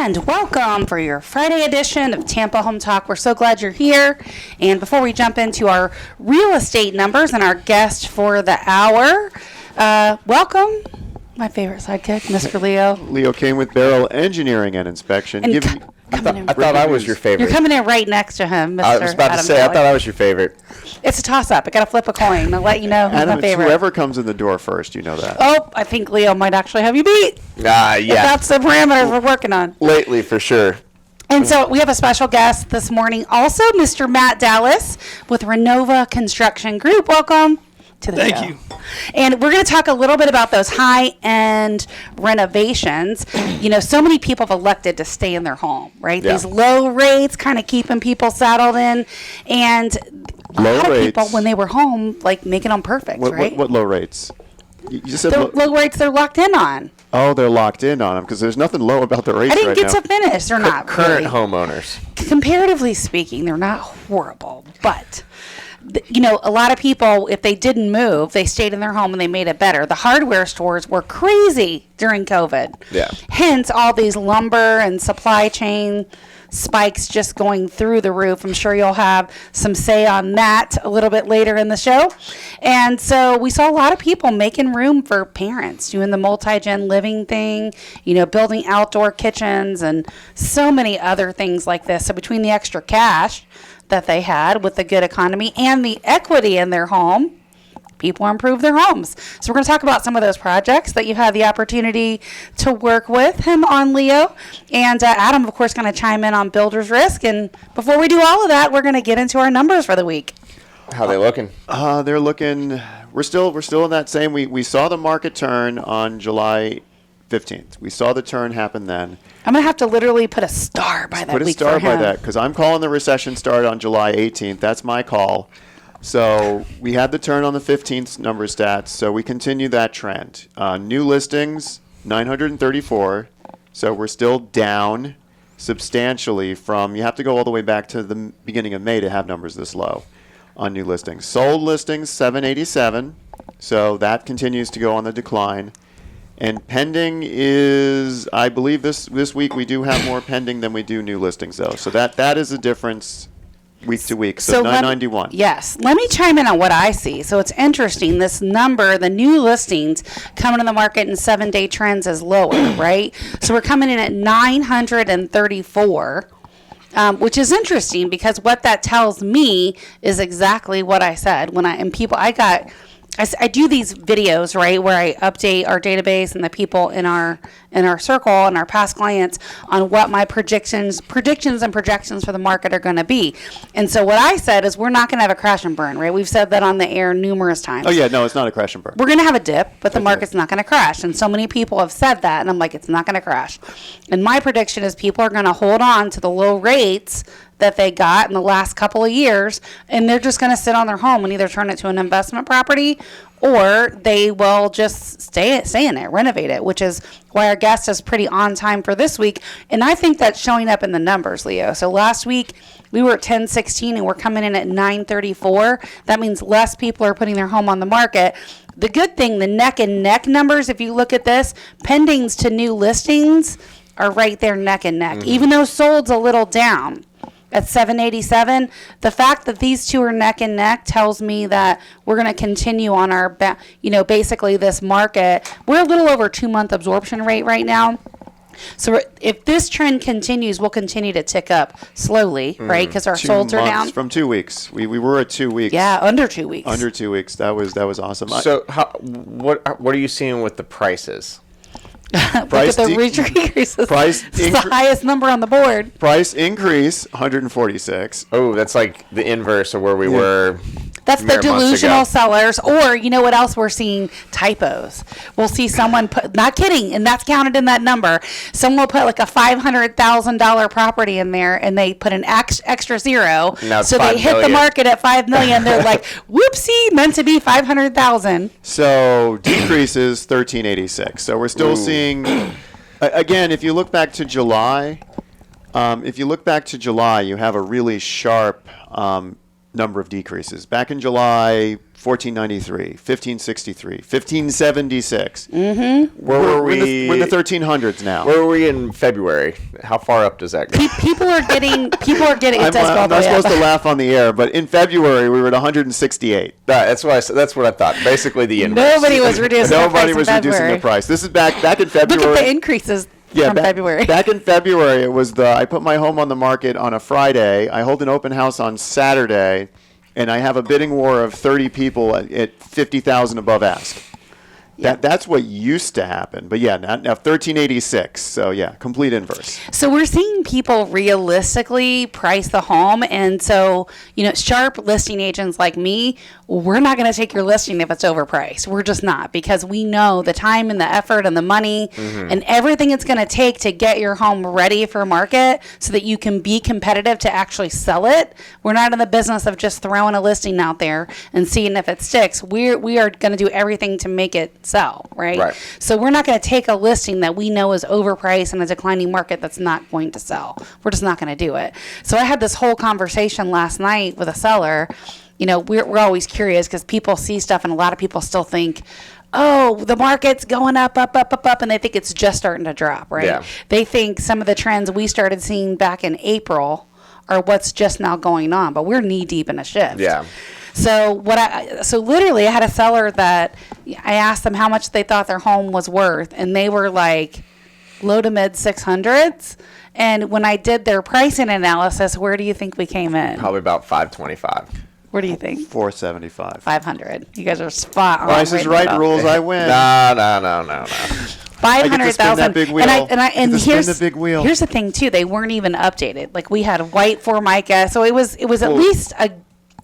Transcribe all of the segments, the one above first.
And welcome for your Friday edition of Tampa Home Talk. We're so glad you're here. And before we jump into our real estate numbers and our guest for the hour, welcome, my favorite sidekick, Mr. Leo. Leo came with Beryl Engineering and Inspection. And I thought I was your favorite. You're coming in right next to him, Mr. I was about to say, I thought I was your favorite. It's a toss-up. I got to flip a coin. I'll let you know who's Adam, my favorite. it's whoever comes in the door first, you know that. Oh, I think Leo might actually have you beat. Yeah. That's the parameters we're working on. Lately, for sure. And so we have a special guest this morning, also Mr. Matt Dallas with Renova Construction Group. Welcome to the show. Thank you. And we're going to talk a little bit about those high-end renovations. You know, so many people have elected to stay in their home, right? Yeah. These low rates kind of keeping people saddled in. And a Low lot of people, rates. when they were home, like making them perfect, right? What low rates? You just said The low rates they're locked in on. Oh, they're locked in on them because there's nothing low about the rates I didn't right get now. to finish. They're not Current really. homeowners. Comparatively speaking, they're not horrible, but you know, a lot of people, if they didn't move, they stayed in their home and they made it better. The hardware stores were crazy during COVID. Yeah. Hence all these lumber and supply chain spikes just going through the roof. I'm sure you'll have some say on that a little bit later in the show. And so we saw a lot of people making room for parents, doing the multi-gen living thing, you know, building outdoor kitchens and so many other things like this. So between the extra cash that they had with the good economy and the equity in their home, people improve their homes. So we're going to talk about some of those projects that you had the opportunity to work with him on, Leo. And Adam, of course, going to chime in on builder's risk. And before we do all of that, we're going to get into our numbers for the week. How they looking? They're looking. We're still in that same. We saw the market turn on July 15th. We saw the turn happen then. I'm going to have to literally put a star by that Put a week star for by him. that because I'm calling the recession start on July 18th. That's my call. So we had the turn on the 15th number stats. So we continue that trend. New listings, 934. So we're still down substantially from, you have to go all the way back to the beginning of May to have numbers this low on new listings. Sold listings, 787. So that continues to go on the decline. And pending is, I believe this week we do have more pending than we do new listings, though. So that is a difference week to week. So 991. Yes. Let me chime in on what I see. So it's interesting. This number, the new listings coming to the market in 7-day trends is lower, right? So we're coming in at 934. Which is interesting because what that tells me is exactly what I said I do these videos, right, where I update our database and the people in our circle and our past clients on what my predictions and projections for the market are going to be. And so what I said is we're not going to have a crash and burn, right? We've said that on the air numerous times. Oh, yeah, no, it's not a crash and burn. We're going to have a dip, but the market's not going to crash. And so many people have said that, and I'm like, it's not going to crash. And my prediction is people are going to hold on to the low rates that they got in the last couple of years, and they're just going to sit on their home and either turn it to an investment property or they will just stay in it, renovate it, which is why our guest is pretty on time for this week. And I think that's showing up in the numbers, Leo. So last week we were at 1016 and we're coming in at 934. That means less people are putting their home on the market. The good thing, the neck and neck numbers, if you look at this, pendings to new listings are right there neck and neck, even though sold's a little down. At 787, the fact that these two are neck and neck tells me that we're going to continue on our, basically this market. We're a little over 2-month absorption rate right now. So if this trend continues, we'll continue to tick up slowly, right? Because our 2 solds are months down. from 2 weeks. We were at 2 weeks. Yeah, under 2 weeks. Under 2 weeks. That was awesome. So what are you seeing with the prices? Look at the increases. It's the highest number on the board. Price increase, 146. Oh, that's like the inverse of where we were. That's the delusional sellers. Or, you know what else we're seeing? Typos. We'll see someone put, not kidding, and that's counted in that number. Someone will put like a $500,000 property in there, and they put an extra zero. So they hit the market at $5 million. They're like, whoopsie, meant to be $500,000. So decreases 1386. So we're still seeing, again, if you look back to July, you have a really sharp number of decreases. Back in July 1493, 1563, 1576. Where were we? We're in the 1300s now. Where were we in February? How far up does that go? People are getting. It does go I'm all the not way supposed up. to laugh on the air, but in February we were at 168. That's what I said. That's what I thought. Basically, the inverse. Nobody was reducing. Nobody was in reducing February. the price. This is back in February. Look at the increases from February. Back in February, it was I put my home on the market on a Friday. I hold an open house on Saturday, and I have a bidding war of 30 people at 50,000 above ask. That's what used to happen. But yeah, now 1386. So yeah, complete inverse. So we're seeing people realistically price the home. And so, sharp listing agents like me, we're not going to take your listing if it's overpriced. We're just not, because we know the time and the effort and the money and everything it's going to take to get your home ready for market so that you can be competitive to actually sell it. We're not in the business of just throwing a listing out there and seeing if it sticks. We are going to do everything to make it sell, right? So we're not going to take a listing that we know is overpriced in a declining market that's not going to sell. We're just not going to do it. So I had this whole conversation last night with a seller. We're always curious because people see stuff, and a lot of people still think, oh, the market's going up, and they think it's just starting to drop, right? Yeah. They think some of the trends we started seeing back in April are what's just now going on, but we're knee deep in a shift. Yeah. So literally I had a seller that I asked them how much they thought their home was worth, and they were like low to mid 600s. And when I did their pricing analysis, where do you think we came in? Probably about 525. What do you think? 475. 500. You guys are spot on. Price is right rules. I win. No. 500,000. Big wheel. And here's the big wheel. Here's the thing too. They weren't even updated. Like, we had white Formica, so it was at least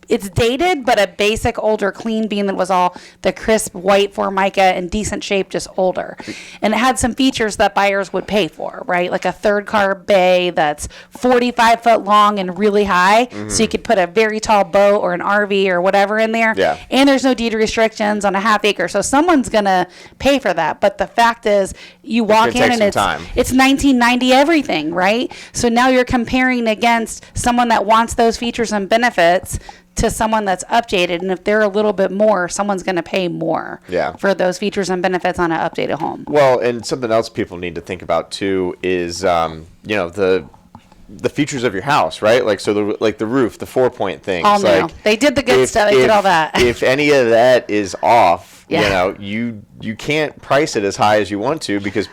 it's dated, but a basic older clean beam that was all the crisp white Formica in decent shape, just older. And it had some features that buyers would pay for, right? Like a third car bay that's 45 foot long and really high. So you could put a very tall boat or an RV or whatever in there. Yeah. And there's no deed restrictions on a half acre. So someone's going to pay for that. But the fact is, you walk in and it's 1990 everything, right? So now you're comparing against someone that wants those features and benefits to someone that's updated, and if they're a little bit more, someone's going to pay more for those features and benefits on an updated home. Well, and something else people need to think about too is the features of your house, right? Like, so the roof, the 4-point things. All new. They did the good stuff. They did all that. If any of that is off, Yeah. you can't price it as high as you want to, because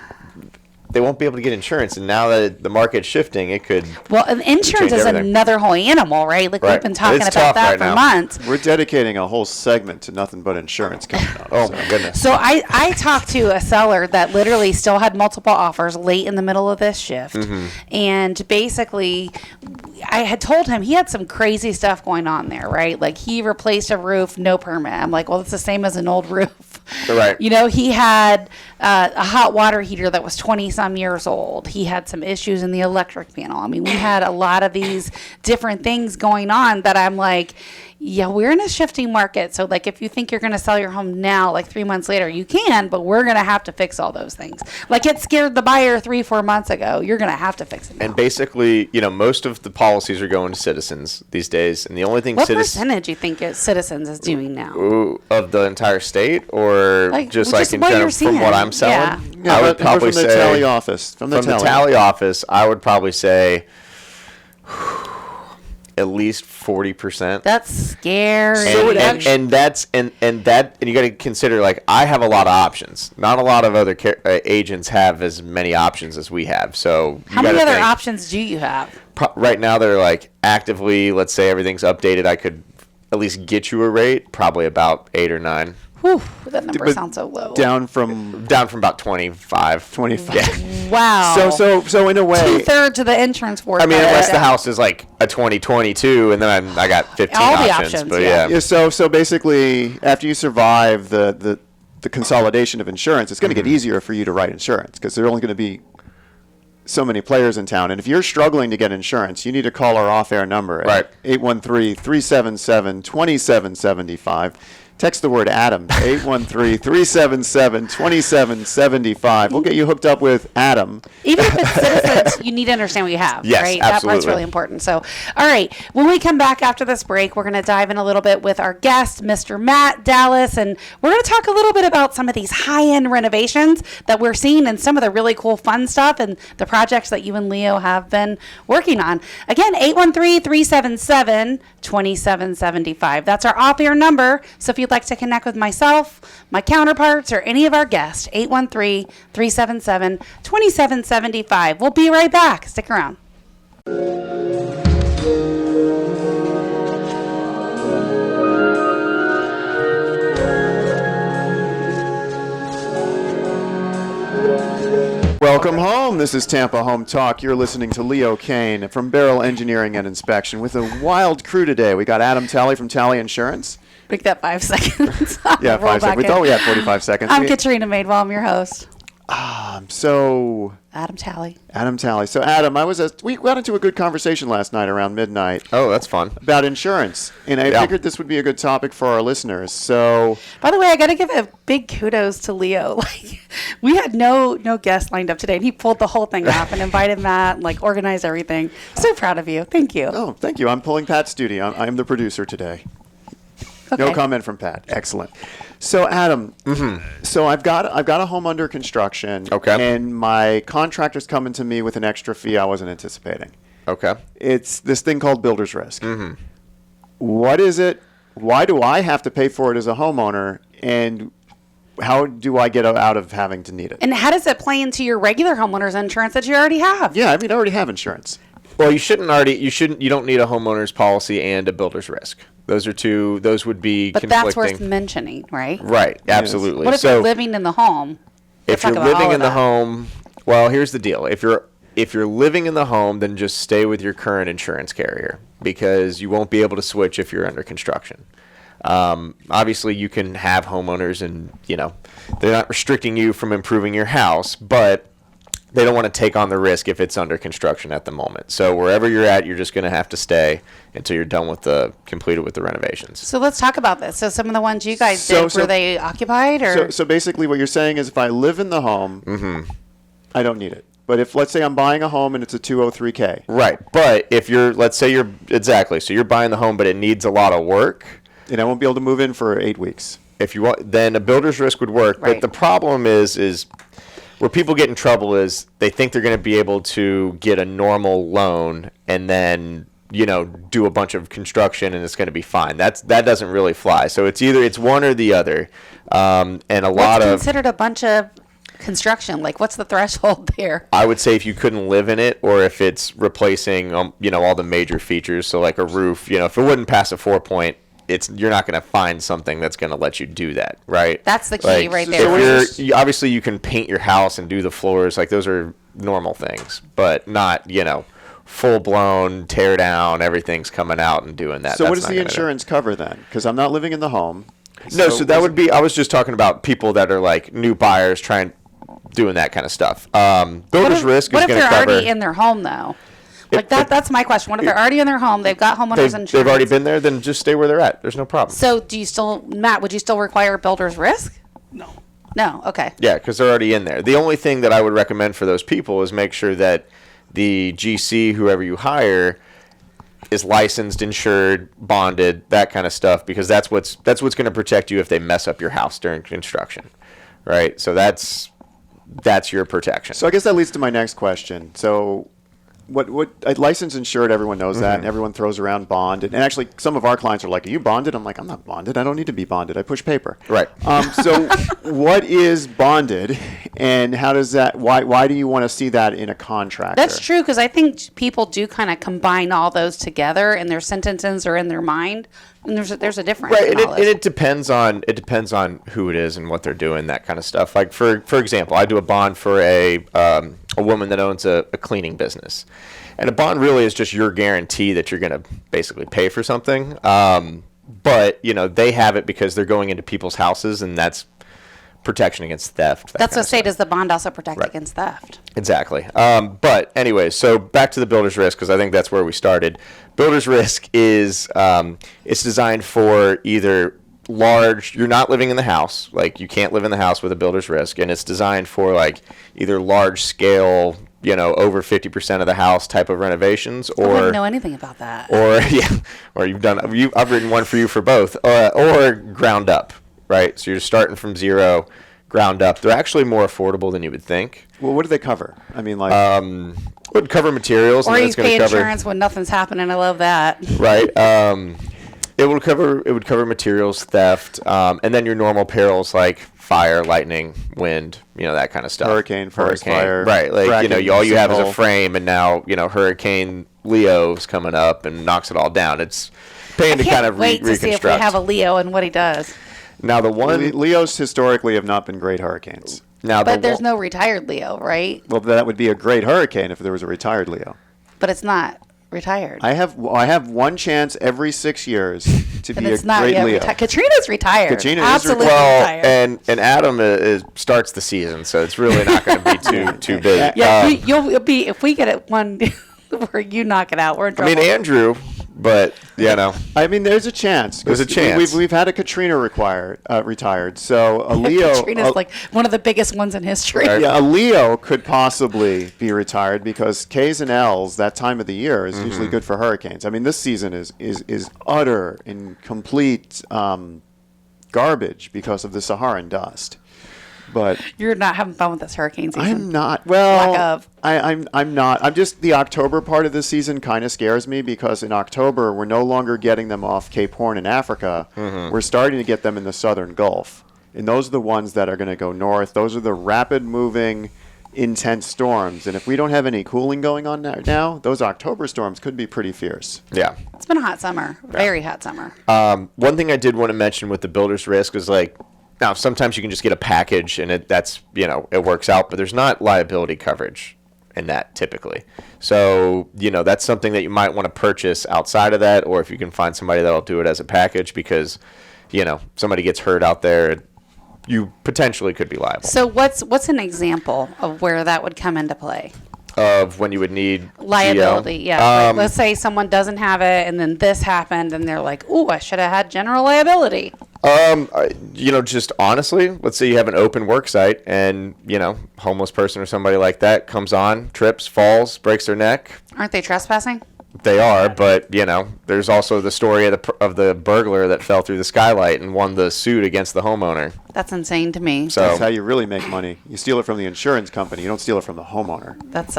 they won't be able to get insurance. And now that the market's shifting, it could. Well, and insurance is everything. another whole animal, right? Like, we've been talking It's about tough that right for now. months. We're dedicating a whole segment to nothing but insurance coming up. Oh my goodness. So I talked to a seller that literally still had multiple offers late in the middle of this shift. And basically, I had told him he had some crazy stuff going on there, right? Like, he replaced a roof, no permit. I'm like, well, it's the same as an old roof. Right. He had a hot water heater that was 20-some years old. He had some issues in the electric panel. I mean, we had a lot of these different things going on that I'm like, yeah, we're in a shifting market. So, like, if you think you're going to sell your home now, like 3 months later, you can, but we're going to have to fix all those things. Like, it scared the buyer 3-4 months ago. You're going to have to fix it now. And basically, most of the policies are going to Citizens these days, and the only thing What percentage do you think Citizens is doing now? of the entire state, or just like in what general you're seeing. from what I'm selling? Yeah. I would probably from the say tally office. From the tally office, I would probably say at least 40%. That's scary. And you got to consider, like, I have a lot of options. Not a lot of other agents have as many options as we have. So how many other options do you have? Right now, they're like actively. Let's say everything's updated. I could at least get you a rate, probably about 8 or 9. Whew, that number sounds so low. Down from about 25. 25. Yeah. Wow. So in a way, 2/3 of the insurance force. I mean, unless the house is like a 2022, and then I got 15 All the options. options, But yeah. Yeah, so basically, after you survive the consolidation of insurance, it's going to get easier for you to write insurance, because there are only going to be so many players in town. And if you're struggling to get insurance, you need to call our off-air number at 813-377-2775. Text the word Adam, 813-377-2775. We'll get you hooked up with Adam. Even if it's citizens, you need to understand what you have, Yes, right? That part's absolutely. really important. So, all right, when we come back after this break, we're going to dive in a little bit with our guest, Mr. Matt Dallas, and we're going to talk a little bit about some of these high-end renovations that we're seeing and some of the really cool fun stuff and the projects that you and Leo have been working on. Again, 813-377-2775. That's our off-air number. So if you'd like to connect with myself, my counterparts, or any of our guests, 813-377-2775. We'll be right back. Stick around. Welcome home. This is Tampa Home Talk. You're listening to Leo Kane from Beryl Engineering and Inspection with a wild crew today. We got Adam Talley from Talley Insurance. Make that 5 seconds. Yeah, Roll 5 seconds. back We in. thought we had 45 seconds. I'm Katrina Madewell. I'm your host. So, Adam Talley. Adam Talley. So, Adam, we got into a good conversation last night around midnight Oh, that's fun. about insurance, and I Yeah. figured this would be a good topic for our listeners. So, By the way, I got to give a big kudos to Leo. Like, we had no guests lined up today, and he pulled the whole thing off and invited Matt, and, like, organized everything. So proud of you. Thank you. oh, thank you. I'm pulling Pat's duty. I'm the producer today. No Okay. comment from Pat. Excellent. So, Adam, so I've got a home under construction. Okay. And my contractor's coming to me with an extra fee I wasn't anticipating. Okay. It's this thing called builder's risk. What is it? Why do I have to pay for it as a homeowner? And how do I get out of having to need it? And how does it play into your regular homeowner's insurance that you already have? Yeah, I mean, I already have insurance. Well, you don't need a homeowner's policy and a builder's risk. Those would be But conflicting. that's worth mentioning, right? Right, absolutely. What if So you're living in the home? if We'll you're talk about all living of in the that. home, well, here's the deal. If you're living in the home, then just stay with your current insurance carrier because you won't be able to switch if you're under construction. Obviously, you can have homeowners and, they're not restricting you from improving your house, but they don't want to take on the risk if it's under construction at the moment. So wherever you're at, you're just going to have to stay until you're done completed with the renovations. So let's talk about this. So some of the ones you guys So- did, were they occupied or? So basically what you're saying is if I live in the home, I don't need it. But if, let's say I'm buying a home and it's a 203K. Right. But if let's say you're buying the home, but it needs a lot of work. And I won't be able to move in for 8 weeks. If you want, then a builder's risk would work. Right. But the problem is where people get in trouble is they think they're going to be able to get a normal loan and then do a bunch of construction and it's going to be fine. That doesn't really fly. So it's one or the otother. And a lot What's of considered a bunch of construction? Like, what's the threshold there? I would say if you couldn't live in it or if it's replacing all the major features. So like a roof, if it wouldn't pass a 4-point. You're not going to find something that's going to let you do that, right? That's the key right there. If obviously you can paint your house and do the floors, like those are normal things, but not, full blown tear down, everything's coming out and doing that. So what That's does not the gonna do. insurance cover then? Because I'm not living in the home. No, so that would be, I was just talking about people that are like new buyers doing that kind of stuff. Builder's risk is What if going to they're cover. already in their home though? Like that's my question. What if they're already in their home? They've got homeowners insurance. They've already been there, then just stay where they're at. There's no problem. So Matt, would you still require builder's risk? No. No. Okay. Yeah, because they're already in there. The only thing that I would recommend for those people is make sure that the GC, whoever you hire, is licensed, insured, bonded, that kind of stuff, because that's what's going to protect you if they mess up your house during construction, right? So that's your protection. So I guess that leads to my next question. So what licensed insured, everyone knows that, and everyone throws around bonded. And actually, some of our clients are like, "Are you bonded?" I'm like, "I'm not bonded. I don't need to be bonded. I push paper." Right. So what is bonded, and how does that? Why do you want to see that in a contract? That's true, because I think people do kind of combine all those together in their sentences or in their mind, and there's a difference. Right, in and all it this. depends on who it is and what they're doing, that kind of stuff. Like for example, I do a bond for a woman that owns a cleaning business, and a bond really is just your guarantee that you're going to basically pay for something. But they have it because they're going into people's houses, and that's protection against theft. That's what I say. Does the bond also protect against theft? Exactly. But anyway, so back to the builder's risk, because I think that's where we started. Builder's risk is it's designed for either large, you're not living in the house. Like, you can't live in the house with a builder's risk, and it's designed for like either large scale, over 50% of the house type of renovations, I or wouldn't know anything about that. or I've written one for you for both, or ground up, right? So you're starting from zero, ground up. They're actually more affordable than you would think. Well, what do they cover? I mean, like, It would cover materials, Or and then you it's going pay to cover insurance when nothing's happening. I love that. right. It would cover materials theft, and then your normal perils like fire, lightning, wind, that kind of stuff. Hurricane, forest fire, right? Like fracking, all you have is a sinkhole. frame, and now Hurricane Leo's coming up and knocks it all down. It's paying to kind Can't of wait to see if we reconstruct. have a Leo and what he does. Now the one Leos historically have not been great hurricanes. now But the there's one- no retired Leo, right? Well, that would be a great hurricane if there was a retired Leo. But it's not retired. I have one chance every 6 years to and be a it's not great yet Leo. retired. Katrina's retired. Katrina is Absolutely well, retired. and Adam starts the season, so it's really not going to be too big. Yeah, you'll be if we get it one where you knock it out. We're in I trouble. mean Andrew, but I mean, there's a chance. There's a chance. We've had a Katrina retired, so a Leo. Katrina's like one of the biggest ones in history. Right. Yeah, a Leo could possibly be retired because K's and L's that time of the year is usually good for hurricanes. I mean, this season is utter and complete garbage because of the Saharan dust. But You're not having fun with this hurricane season. I'm not. Well, Lack of. I'm not. I'm just the October part of the season kind of scares me because in October we're no longer getting them off Cape Horn in Africa. We're starting to get them in the southern Gulf, and those are the ones that are going to go north. Those are the rapid moving, intense storms. And if we don't have any cooling going on now, those October storms could be pretty fierce. Yeah. It's been a hot summer. Very hot summer. One thing I did want to mention with the builder's risk is now sometimes you can just get a package and it works out, but there's not liability coverage in that typically. So, that's something that you might want to purchase outside of that, or if you can find somebody that'll do it as a package because, somebody gets hurt out there, you potentially could be liable. So what's an example of where that would come into play? Of when you would need Liability, GL. yeah. Like, let's say someone doesn't have it, and then this happened, and they're like, "Ooh, I should have had general liability." Just honestly, let's say you have an open work site and, homeless person or somebody like that comes on, trips, falls, breaks their neck. Aren't they trespassing? They are, but, there's also the story of the burglar that fell through the skylight and won the suit against the homeowner. That's insane to me. So That's how you really make money. You steal it from the insurance company. You don't steal it from the homeowner. That's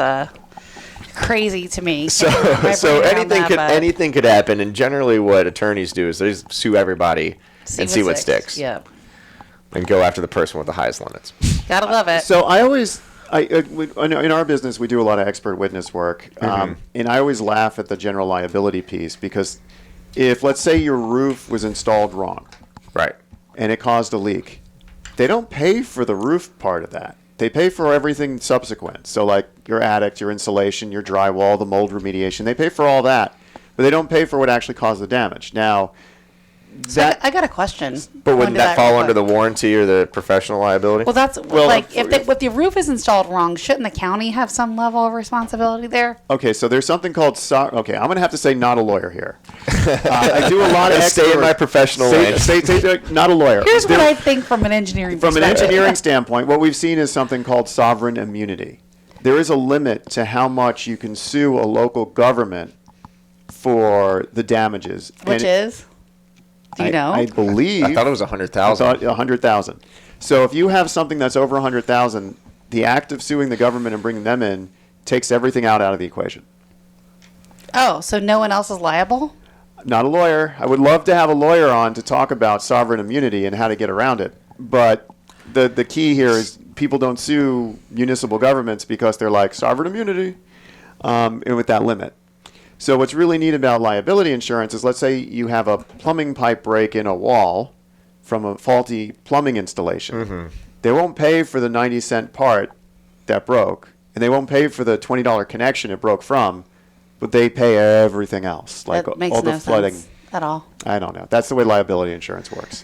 crazy to me. So Anything anything could happen, and generally what attorneys do is they just sue everybody and see what sticks. Yeah, And go after the person with the highest limits. gotta love it. So in our business, we do a lot of expert witness work, and I always laugh at the general liability piece because if, let's say, your roof was installed wrong Right. and it caused a leak, they don't pay for the roof part of that. They pay for everything subsequent. So like your attic, your insulation, your drywall, the mold remediation, they pay for all that, but they don't pay for what actually caused the damage. Now, I got a question. But wouldn't that fall under the quick. warranty or the professional liability? Well, that's Well, like if the roof is installed wrong, shouldn't the county have some level of responsibility there? okay, so there's something called okay, I'm going to have to say not a lawyer here. I do a lot of Stay in expert- my professional lane. say not a lawyer. Here's what I think from an engineering From an perspective. engineering standpoint, what we've seen is something called sovereign immunity. There is a limit to how much you can sue a local government for the damages. Which is? Do you know? I believe. I thought it was I 100,000. thought 100,000. So if you have something that's over 100,000, the act of suing the government and bringing them in takes everything out of the equation. Oh, so no one else is liable? Not a lawyer. I would love to have a lawyer on to talk about sovereign immunity and how to get around it. But the key here is people don't sue municipal governments because they're like sovereign immunity and with that limit. So what's really neat about liability insurance is let's say you have a plumbing pipe break in a wall from a faulty plumbing installation. They won't pay for the 90-cent part that broke, and they won't pay for the $20 connection it broke from, but they pay everything else, like That makes all the no flooding. sense at all. I don't know. That's the way liability insurance works.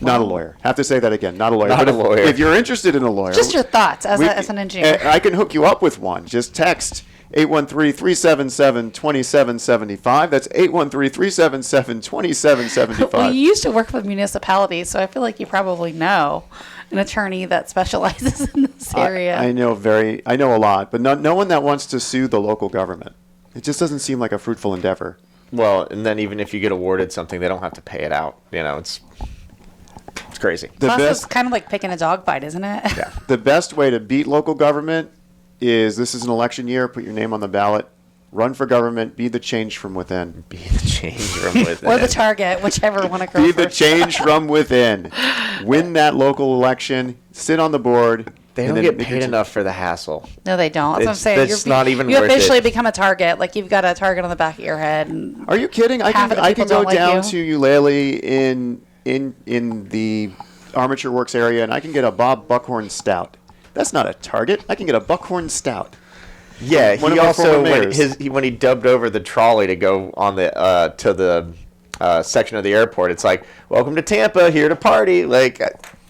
Not a lawyer. Have to say that again. Not a lawyer. Not But a lawyer. If you're interested in a lawyer, Just your thoughts as we- an engineer. I can hook you up with one. Just text 813-377-2775. That's 813-377-2775. Well, you used to work with municipalities, so I feel like you probably know an attorney that specializes in this area. I know a lot, but no one that wants to sue the local government. It just doesn't seem like a fruitful endeavor. Well, and then even if you get awarded something, they don't have to pay it out. It's crazy. Plus, it's kind of like picking a dog fight, isn't it? Yeah. The best way to beat local government is, this is an election year, put your name on the ballot, run for government, be the change from within. Be the change from within. Or the target, whichever one occurs Be first. the change from within. Win that local election, sit on the board. They don't get paid enough for the hassle. No, they don't. That's what I'm saying. That's not even you worth it. You officially become a target. Like, you've got a target on the back of your head. And are you kidding? I half of the can people go don't like down you. to Eulalie in the Armature Works area, and I can get a Bob Buckhorn Stout. That's not a target. I can get a Buckhorn Stout. Yeah, One he of our also former mayors. when he dubbed over the trolley to go on the to the section of the airport, it's like, welcome to Tampa, here to party. Like,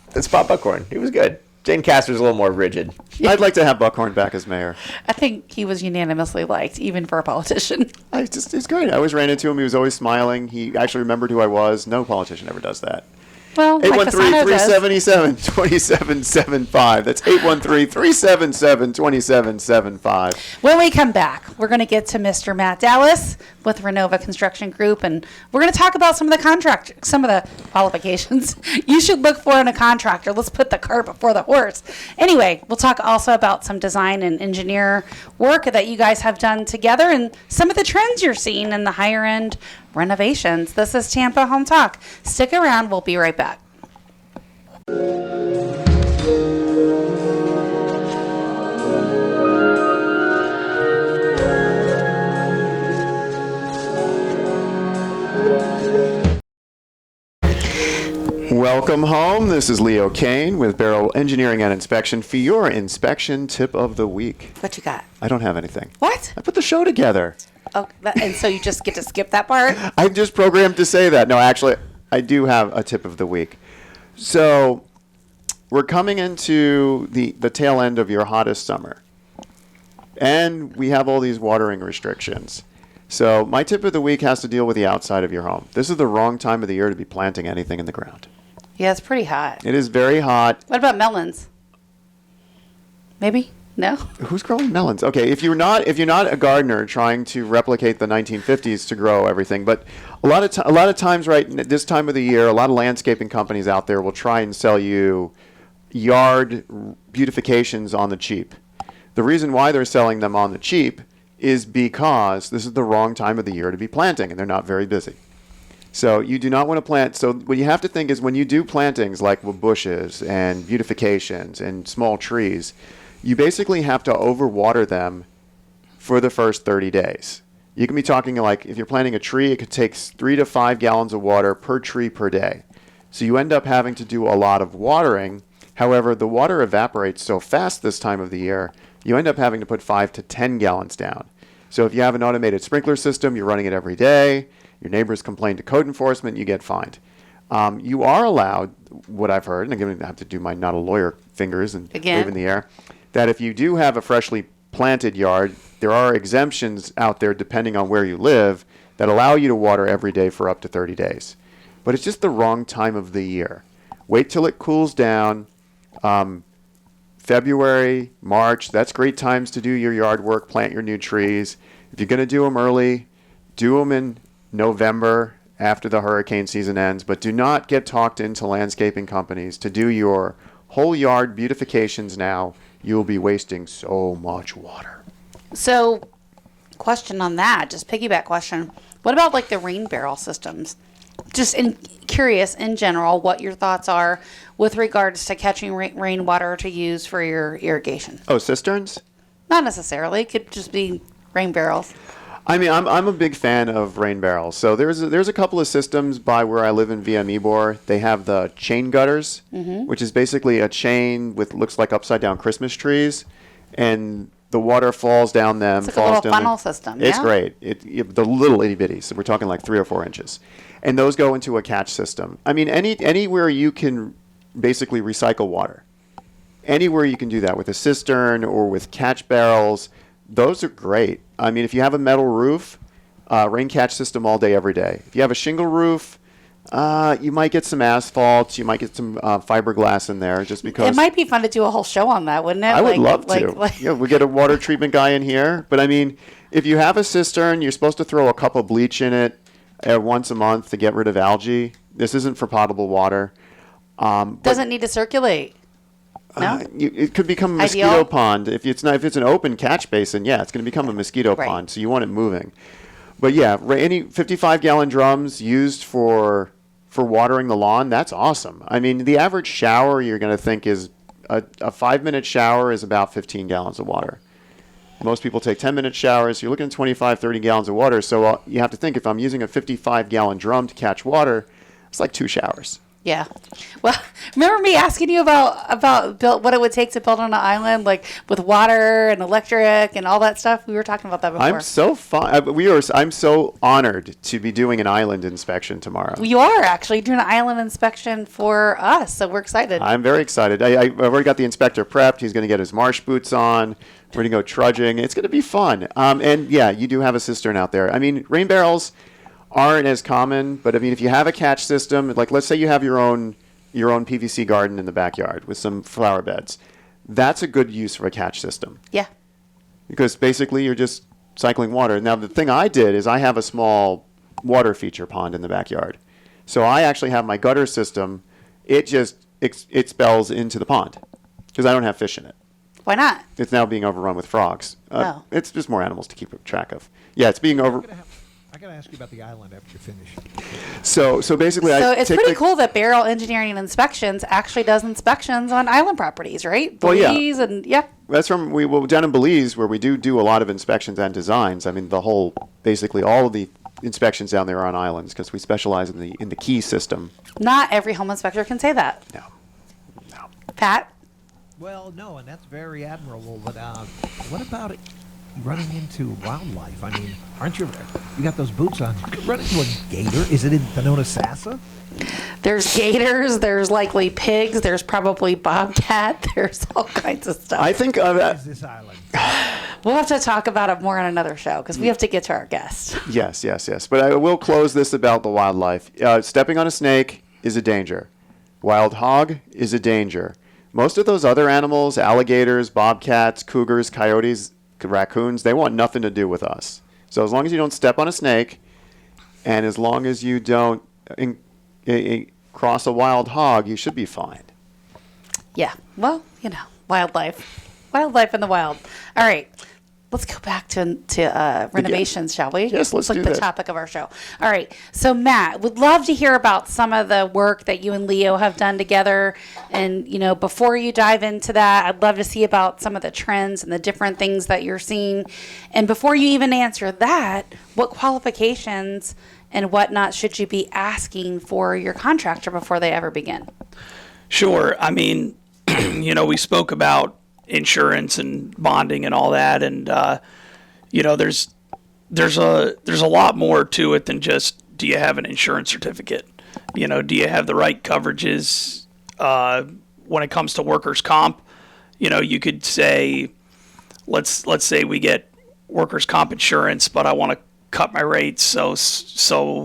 that's Bob Buckhorn. He was good. Jane Castor's a little more rigid. I'd like to have Buckhorn back as mayor. I think he was unanimously liked, even for a politician. He's great. I always ran into him. He was always smiling. He actually remembered who I was. No politician ever does that. Well, like Fasano does. 813-377-2775. That's 813-377-2775. When we come back, we're going to get to Mr. Matt Dallas with Renova Construction Group, and we're going to talk about some of the qualifications you should look for in a contractor. Let's put the cart before the horse. Anyway, we'll talk also about some design and engineer work that you guys have done together and some of the trends you're seeing in the higher end renovations. This is Tampa Home Talk. Stick around. We'll be right back. Welcome home. This is Leo Kane with Beryl Engineering and Inspection for your inspection tip of the week. What you got? I don't have anything. What? I put the show together. Oh, and so you just get to skip that part? I'm just programmed to say that. No, actually, I do have a tip of the week. So we're coming into the tail end of your hottest summer, and we have all these watering restrictions. So my tip of the week has to deal with the outside of your home. This is the wrong time of the year to be planting anything in the ground. Yeah, it's pretty hot. It is very hot. What about melons? Maybe? No? Who's growing melons? Okay, if you're not a gardener trying to replicate the 1950s to grow everything, but a lot of times right this time of the year, a lot of landscaping companies out there will try and sell you yard beautifications on the cheap. The reason why they're selling them on the cheap is because this is the wrong time of the year to be planting, and they're not very busy. So you do not want to plant. So what you have to think is when you do plantings like with bushes and beautifications and small trees, you basically have to overwater them for the first 30 days. You can be talking like if you're planting a tree, it could take 3 to 5 gallons of water per tree per day. So you end up having to do a lot of watering. However, the water evaporates so fast this time of the year, you end up having to put 5 to 10 gallons down. So if you have an automated sprinkler system, you're running it every day, your neighbors complain to code enforcement, you get fined. You are allowed, what I've heard, and I'm going to have to do my not a lawyer fingers and wave in the air, that if you do have a freshly planted yard, there are exemptions out there depending on where you live that allow you to water every day for up to 30 days. But it's just the wrong time of the year. Wait till it cools down. February, March, that's great times to do your yard work, plant your new trees. If you're going to do them early, do them in November after the hurricane season ends, but do not get talked into landscaping companies to do your whole yard beautifications now. You will be wasting so much water. So, question on that, just piggyback question. What about like the rain barrel systems? Just curious in general what your thoughts are with regards to catching rainwater to use for your irrigation. Oh, cisterns? Not necessarily. It could just be rain barrels. I mean, I'm a big fan of rain barrels. So there's a couple of systems by where I live in Via Ybor. They have the chain gutters, which is basically a chain with looks like upside down Christmas trees, and the water falls down them. It's like a little funnel system. It's great. The little itty bitties. So we're talking like 3 or 4 inches, and those go into a catch system. I mean, anywhere you can basically recycle water, anywhere you can do that with a cistern or with catch barrels. those are great. I mean, if you have a metal roof, rain catch system all day, every day. If you have a shingle roof, you might get some asphalt. You might get some fiberglass in there just because. It might be fun to do a whole show on that, wouldn't it? I would love to. Yeah, we get a water treatment guy in here. But I mean, if you have a cistern, you're supposed to throw a cup of bleach in it once a month to get rid of algae. This isn't for potable water. Doesn't need to circulate. No? It could become a mosquito pond. If it's an open catch basin, yeah, it's going to become a mosquito pond. So you want it moving. But yeah, any 55-gallon drums used for watering the lawn, that's awesome. I mean, the average shower you're going to think is a 5-minute shower is about 15 gallons of water. Most people take 10-minute showers. You're looking at 25, 30 gallons of water. So you have to think, if I'm using a 55-gallon drum to catch water, it's like 2 showers. Yeah. Well, remember me asking you about what it would take to build on an island, like with water and electric and all that stuff? We were talking about that before. I'm so honored to be doing an island inspection tomorrow. You are actually doing an island inspection for us, so we're excited. I'm very excited. I've already got the inspector prepped. He's going to get his marsh boots on. We're going to go trudging. It's going to be fun. And yeah, you do have a cistern out there. I mean, rain barrels aren't as common, but I mean, if you have a catch system, like let's say you have your own PVC garden in the backyard with some flower beds, that's a good use for a catch system. Yeah. Because basically you're just cycling water. Now the thing I did is I have a small water feature pond in the backyard. So I actually have my gutter system. It spells into the pond because I don't have fish in it. Why not? It's now being overrun with frogs. It's just more animals to keep track of. Yeah, it's being over. I got to ask you about the island after you finish. So basically, it's pretty cool that Beryl Engineering and Inspections actually does inspections on island properties, right? Belize and That's from down in Belize, where we do a lot of inspections and designs. I mean, basically all of the inspections down there are on islands because we specialize in the key system. Not every home inspector can say that. No. Pat? Well, no, and that's very admirable. But what about it? Running into wildlife. I mean, you got those boots on. You could run into a gator. Is it in Thonotosassa? There's gators. There's likely pigs. There's probably bobcat. There's all kinds of stuff. I think Is this island? We'll have to talk about it more on another show because we have to get to our guest. Yes. But I will close this about the wildlife. Stepping on a snake is a danger. Wild hog is a danger. Most of those other animals, alligators, bobcats, cougars, coyotes, raccoons, they want nothing to do with us. So as long as you don't step on a snake, and as long as you don't cross a wild hog, you should be fine. Yeah. Well, wildlife in the wild. All right. Let's go back to renovations, shall we? Yes, let's do that. It's like the topic of our show. All right. So, Matt, would love to hear about some of the work that you and Leo have done together. And, before you dive into that, I'd love to see about some of the trends and the different things that you're seeing. And before you even answer that, what qualifications and whatnot should you be asking for your contractor before they ever begin? Sure. I mean, we spoke about insurance and bonding and all that, and there's a lot more to it than just, do you have an insurance certificate? Do you have the right coverages when it comes to workers' comp? You could say, let's say we get workers' comp insurance, but I want to cut my rates, so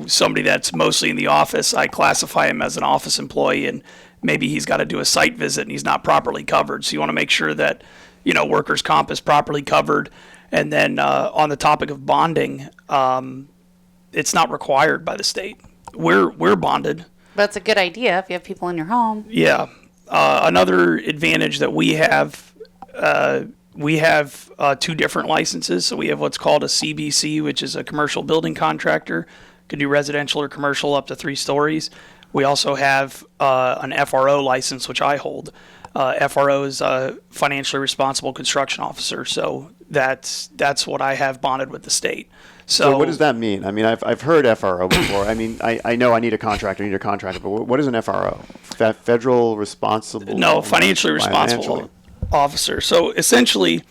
somebody that's mostly in the office, I classify him as an office employee, and maybe he's got to do a site visit and he's not properly covered. So you want to make sure that, workers' comp is properly covered. And then on the topic of bonding, it's not required by the state. We're bonded. That's a good idea if you have people in your home. Yeah. Another advantage that we have 2 different licenses. So we have what's called a CBC, which is a commercial building contractor. Could do residential or commercial up to 3 stories. We also have an FRO license, which I hold. FRO is a financially responsible construction officer. So that's what I have bonded with the state. So what does that mean? I mean, I've heard FRO before. I mean, I know I need a contractor, but what is an FRO? Federal responsible? No, financially responsible officer. So essentially,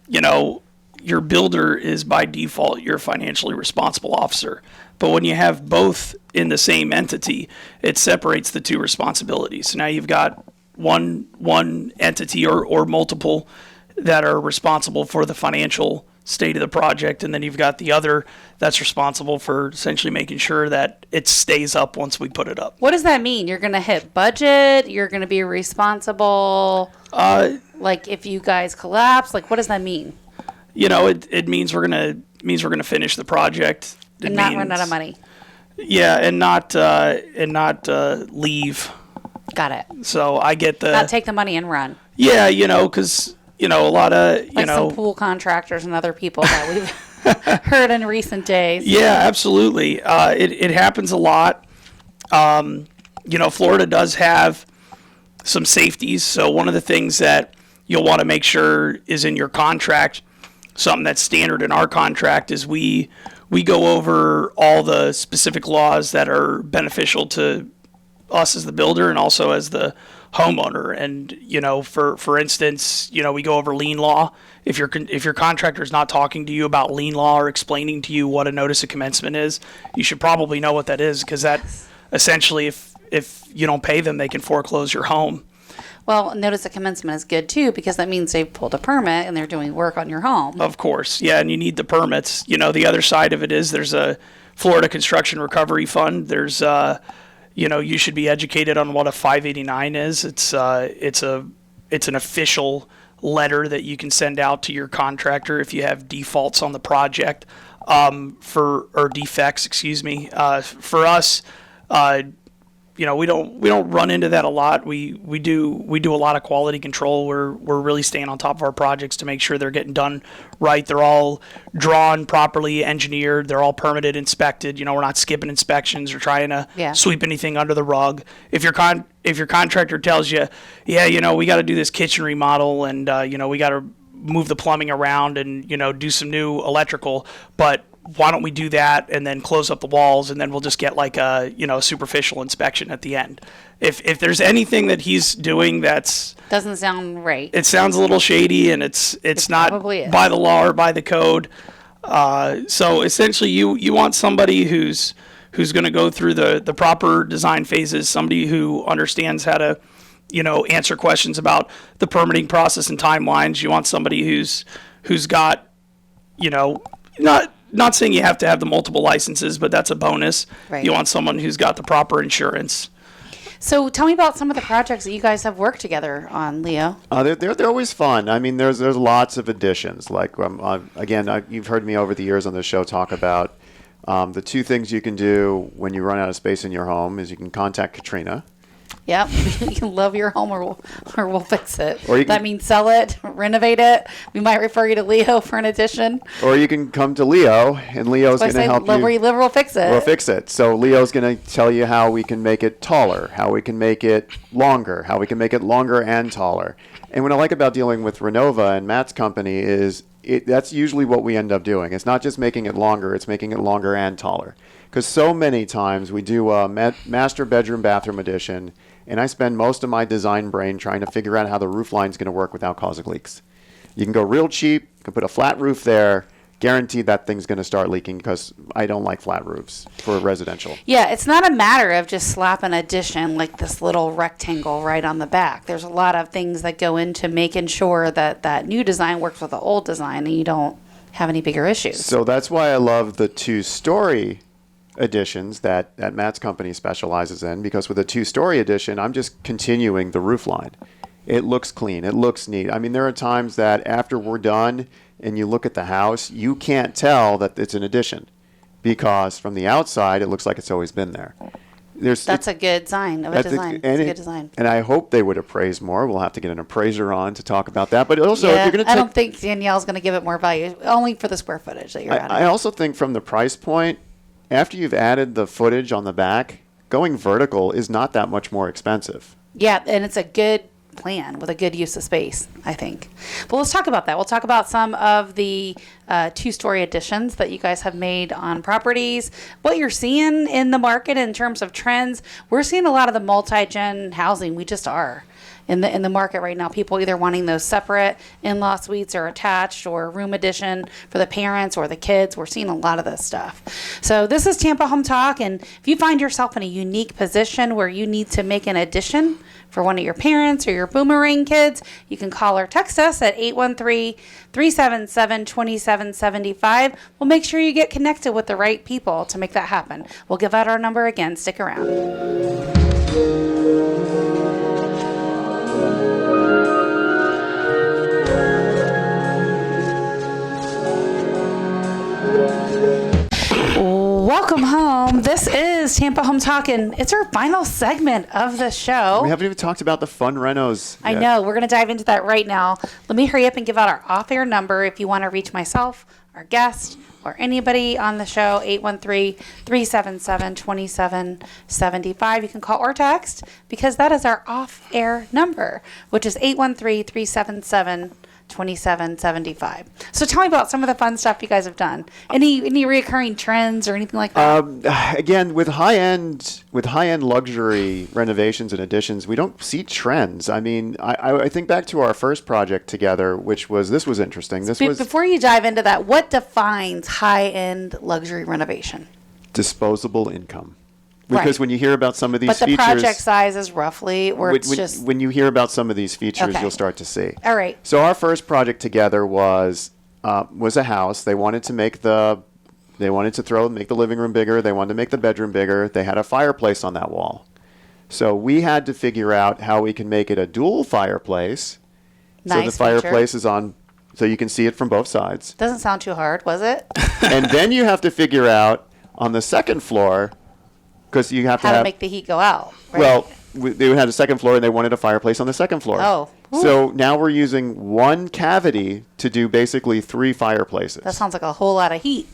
your builder is by default your financially responsible officer. But when you have both in the same entity, it separates the 2 responsibilities. So now you've got one entity or multiple that are responsible for the financial state of the project, and then you've got the other that's responsible for essentially making sure that it stays up once we put it up. What does that mean? You're going to hit budget? You're going to be responsible? Like if you guys collapse? Like what does that mean? It means we're gonna finish the project And not run out of money. Yeah, and not leave. Got it. So I get the Not take the money and run. Yeah, because a lot of Like some pool contractors and other people that we've heard in recent days. Yeah, absolutely. It happens a lot. Florida does have some safeties. So one of the things that you'll want to make sure is in your contract, something that's standard in our contract, is we go over all the specific laws that are beneficial to us as the builder and also as the homeowner. And for instance, we go over lien law. If your contractor is not talking to you about lien law or explaining to you what a notice of commencement is, you should probably know what that is, because that essentially, if you don't pay them, they can foreclose your home. Well, notice of commencement is good too, because that means they've pulled a permit and they're doing work on your home. Of course. Yeah, and you need the permits. The other side of it is there's a Florida Construction Recovery Fund. There's you should be educated on what a 589 is. It's an official letter that you can send out to your contractor if you have defaults on the project, or defects, excuse me. For us, we don't run into that a lot. We do a lot of quality control. We're really staying on top of our projects to make sure they're getting done right. They're all drawn properly, engineered. They're all permitted, inspected. We're not skipping inspections or trying to sweep anything under the rug. If your contractor tells you, we got to do this kitchen remodel and we got to move the plumbing around and do some new electrical, but why don't we do that and then close up the walls, and then we'll just get like a superficial inspection at the end. If there's anything that he's doing that's doesn't sound right, it sounds a little shady, and it's not by the law or by the code. So essentially, you want somebody who's going to go through the proper design phases, somebody who understands how to answer questions about the permitting process and timelines. You want somebody who's got not saying you have to have the multiple licenses, but that's a bonus. Right. You want someone who's got the proper insurance. So tell me about some of the projects that you guys have worked together on, Leo. They're always fun. I mean, there's lots of additions. Like you've heard me over the years on the show talk about the two things you can do when you run out of space in your home is you can contact Katrina. Yep, you can love your home or we'll fix it. Or that means sell it, renovate it. We might refer you to Leo for an addition. Or you can come to Leo, and Leo's going to help you. Love where you live, we'll fix it. We'll fix it. So Leo's going to tell you how we can make it taller, how we can make it longer, how we can make it longer and taller. And what I like about dealing with Renova and Matt's company is that's usually what we end up doing. It's not just making it longer, it's making it longer and taller. Because so many times we do a master bedroom bathroom addition, and I spend most of my design brain trying to figure out how the roof line's going to work without causing leaks. You can go real cheap, you can put a flat roof there, guaranteed that thing's going to start leaking, because I don't like flat roofs for residential. Yeah, it's not a matter of just slapping addition like this little rectangle right on the back. There's a lot of things that go into making sure that that new design works with the old design and you don't have any bigger issues. So that's why I love the two-story additions that Matt's company specializes in, because with a two-story addition, I'm just continuing the roof line. It looks clean. It looks neat. I mean, there are times that after we're done and you look at the house, you can't tell that it's an addition, because from the outside, it looks like it's always been there. That's a good sign of a design. It's a good design. And I hope they would appraise more. We'll have to get an appraiser on to talk about that. But also, if you're going to I don't think Danielle's going to give it more value, only for the square footage that you're adding. I also think from the price point, after you've added the footage on the back, going vertical is not that much more expensive. Yeah, and it's a good plan with a good use of space, I think. But let's talk about that. We'll talk about some of the two-story additions that you guys have made on properties, what you're seeing in the market in terms of trends. We're seeing a lot of the multi-gen housing. We just are. In the market right now, people either wanting those separate in-law suites or attached or room addition for the parents or the kids. We're seeing a lot of this stuff. So this is Tampa Home Talk, and if you find yourself in a unique position where you need to make an addition for one of your parents or your boomerang kids, you can call or text us at 813-377-2775. We'll make sure you get connected with the right people to make that happen. We'll give out our number again. Stick around. Welcome home. This is Tampa Home Talk, and it's our final segment of the show. We haven't even talked about the fun renos I yet. know. We're going to dive into that right now. Let me hurry up and give out our off-air number if you want to reach myself, our guest, or anybody on the show, 813-377-2775. You can call or text because that is our off-air number, which is 813-377-2775. So tell me about some of the fun stuff you guys have done. Any reoccurring trends or anything like that? Again, with high-end luxury renovations and additions, we don't see trends. I mean, I think back to our first project together, this was interesting. Before you dive into that, what defines high-end luxury renovation? Disposable income. Because Right. when you hear about some of these But the features, project size is roughly, or it's just... when you hear about some of these features, Okay. you'll start to see. All right. So our first project together was a house. They wanted to make the living room bigger. They wanted to make the bedroom bigger. They had a fireplace on that wall. So we had to figure out how we can make it a dual fireplace. So Nice the fireplace is on, so you can see it from both sides. Doesn't sound too hard, was it? And then you have to figure out on the second floor, because you have to How have to make the heat go out, right? Well, they had a second floor, and they wanted a fireplace on the second floor. Oh. Ooh. So now we're using one cavity to do basically 3 fireplaces. That sounds like a whole lot of heat.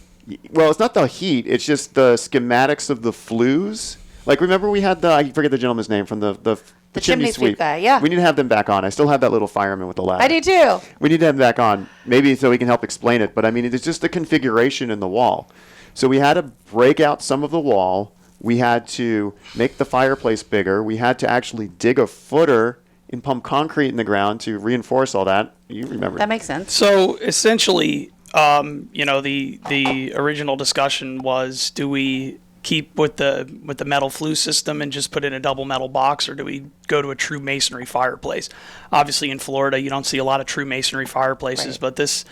Well, it's not the heat. It's just the schematics of the flues. Like, remember we had I forget the gentleman's name from the chimney sweep guy, yeah. We need to have them back on. I still have that little fireman with the ladder. I do too. We need to have them back on, maybe so he can help explain it. But, I mean, it's just the configuration in the wall. So we had to break out some of the wall. We had to make the fireplace bigger. We had to actually dig a footer and pump concrete in the ground to reinforce all that. You remember. That makes sense. So essentially, the original discussion was: do we keep with the metal flue system and just put in a double metal box, or do we go to a true masonry fireplace? Obviously, in Florida, you don't see a lot of true masonry fireplaces, Right. but this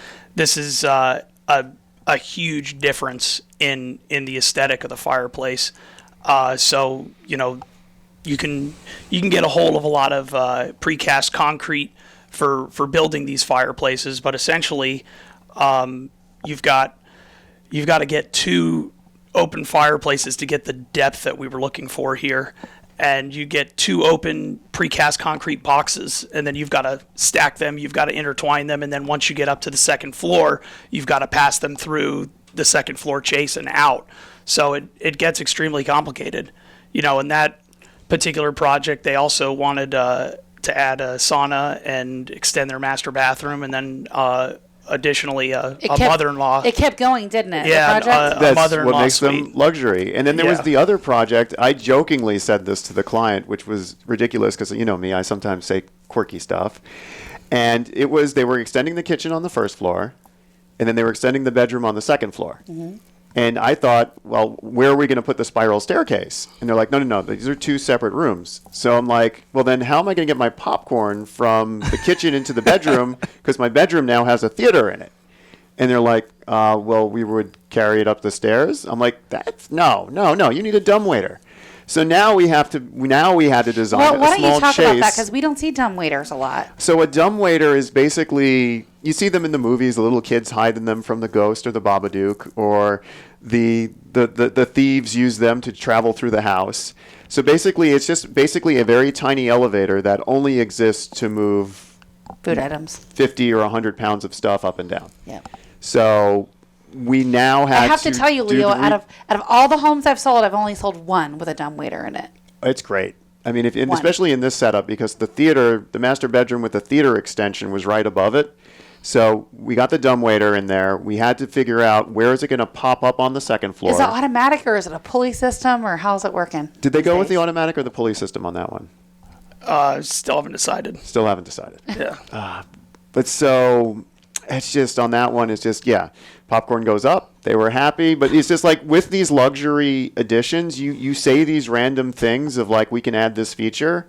is a huge difference in the aesthetic of the fireplace. So you can get a hold of a lot of precast concrete for building these fireplaces, but essentially you've got to get 2 open fireplaces to get the depth that we were looking for here, and you get 2 open precast concrete boxes, and then you've got to stack them, you've got to intertwine them, and then once you get up to the second floor, you've got to pass them through the second floor chase and out. So it gets extremely complicated. In that particular project, they also wanted to add a sauna and extend their master bathroom, and then additionally a mother-in-law. It kept going, didn't it? Yeah, The project? a That's mother-in-law what makes suite. them luxury. And then there was Yeah. the other project. I jokingly said this to the client, which was ridiculous because, you know me, I sometimes say quirky stuff. And it was they were extending the kitchen on the first floor, and then they were extending the bedroom on the second floor. Mm-hmm. And I thought, well, where are we going to put the spiral staircase? And they're like, no, these are 2 separate rooms. So I'm like, well, then how am I going to get my popcorn from the kitchen into the bedroom? Because my bedroom now has a theater in it. And they're like, well, we would carry it up the stairs. I'm like, no, you need a dumbwaiter. So now we had to design Well, a why don't small you talk chase. about that? Because we don't see dumbwaiters a lot. So a dumbwaiter is basically, you see them in the movies, the little kids hiding them from the ghost or the Babadook, or the thieves use them to travel through the house. So basically, it's just basically a very tiny elevator that only exists to move Food items. 50 or 100 pounds of stuff up and down. Yeah. So we now have I have to tell you, do Leo, the out of all the homes I've sold, I've only sold one with a dumbwaiter in it. It's great. I mean, One. especially in this setup, because the master bedroom with the theater extension was right above it. So we got the dumbwaiter in there. We had to figure out where is it going to pop up on the second floor. Is it automatic or is it a pulley system or how's it working? Did they these go with the days? automatic or the pulley system on that one? Still haven't decided. Still haven't decided. Yeah. But so it's just on that one, it's just, yeah, popcorn goes up. They were happy. But it's just like with these luxury additions, you say these random things of like, we can add this feature.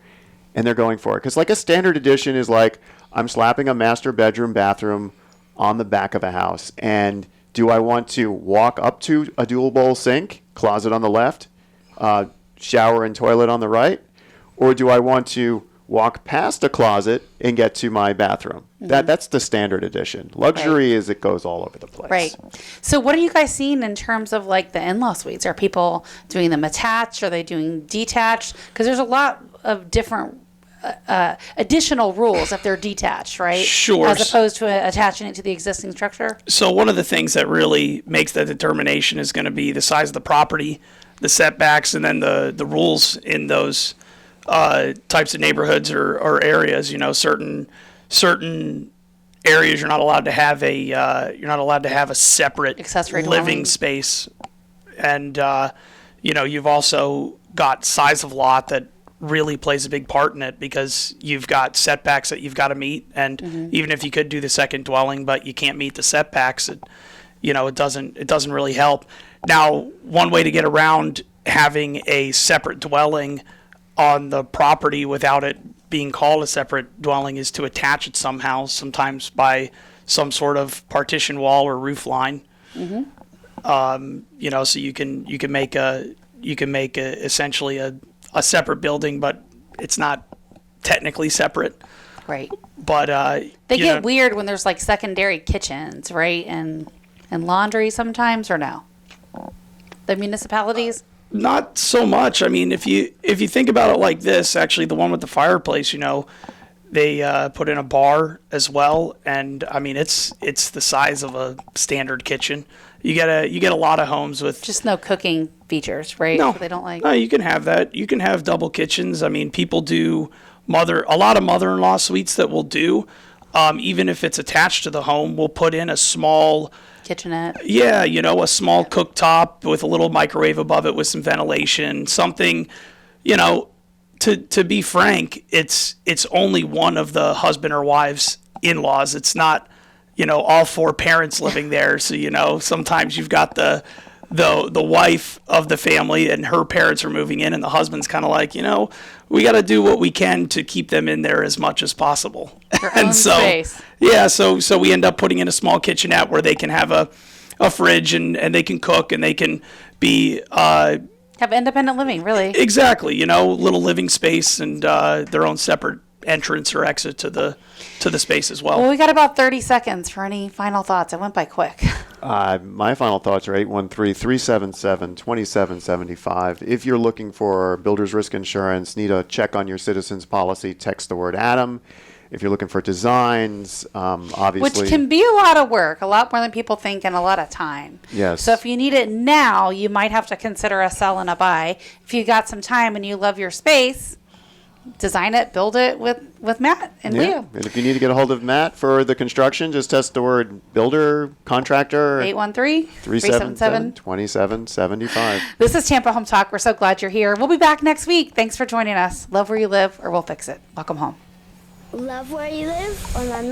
and they're going for it. Because like a standard edition is like, I'm slapping a master bedroom, bathroom on the back of a house. And do I want to walk up to a dual bowl sink, closet on the left, shower and toilet on the right? Or do I want to walk past a closet and get to my bathroom? That's the standard edition. Luxury is it goes all over the place. Right. So what are you guys seeing in terms of like the in-law suites? Are people doing them attached? Are they doing detached? Because there's a lot of different additional rules if they're detached, right? Sure. As opposed to attaching it to the existing structure? So one of the things that really makes that determination is going to be the size of the property, the setbacks, and then the rules in those types of neighborhoods or areas. You know, certain areas you're not allowed to have a separate Accessory living dwelling. space, and you've also got size of lot that really plays a big part in it, because you've got setbacks that you've got to meet, and even if you could do the second dwelling but you can't meet the setbacks, it doesn't really help. Now, one way to get around having a separate dwelling on the property without it being called a separate dwelling is to attach it somehow, sometimes by some sort of partition wall or roof line. So you can make essentially a separate building, but it's not technically separate. Right. But They get weird when there's like secondary kitchens, right? And laundry sometimes, or no? The municipalities? Not so much. I mean, if you think about it like this, actually, the one with the fireplace, they put in a bar as well, and I mean, it's the size of a standard kitchen. You get a lot of homes with Just no cooking features, right? no, They don't like. No, you can have that. You can have double kitchens. I mean, people do a lot of mother-in-law suites that will do, even if it's attached to the home, we'll put in a small Kitchenette. Yeah, a small cooktop with a little microwave above it with some ventilation, something, to be frank, it's only one of the husband or wife's in-laws. It's not, all four parents living there. So, sometimes you've got the wife of the family and her parents are moving in, and the husband's kind of like, we got to do what we can to keep them in there as much as possible. Their own space. Yeah, so we end up putting in a small kitchenette where they can have a fridge and they can cook and they can be Have independent living, really. exactly, little living space and their own separate entrance or exit to the space as well. Well, we got about 30 seconds for any final thoughts. It went by quick. My final thoughts are 813-377-2775. If you're looking for builder's risk insurance, need a check on your citizens policy, text the word Adam. If you're looking for designs, obviously. Which can be a lot of work, a lot more than people think, and a lot of time. Yes. So if you need it now, you might have to consider a sell and a buy. If you got some time and you love your space, design it, build it with Matt and Leo. And if you need to get a hold of Matt for the construction, just test the word builder, contractor. 813-377-2775. 377-2775. This is Tampa Home Talk. We're so glad you're here. We'll be back next week. Thanks for joining us. Love where you live, or we'll fix it. Welcome home. Love where you live or love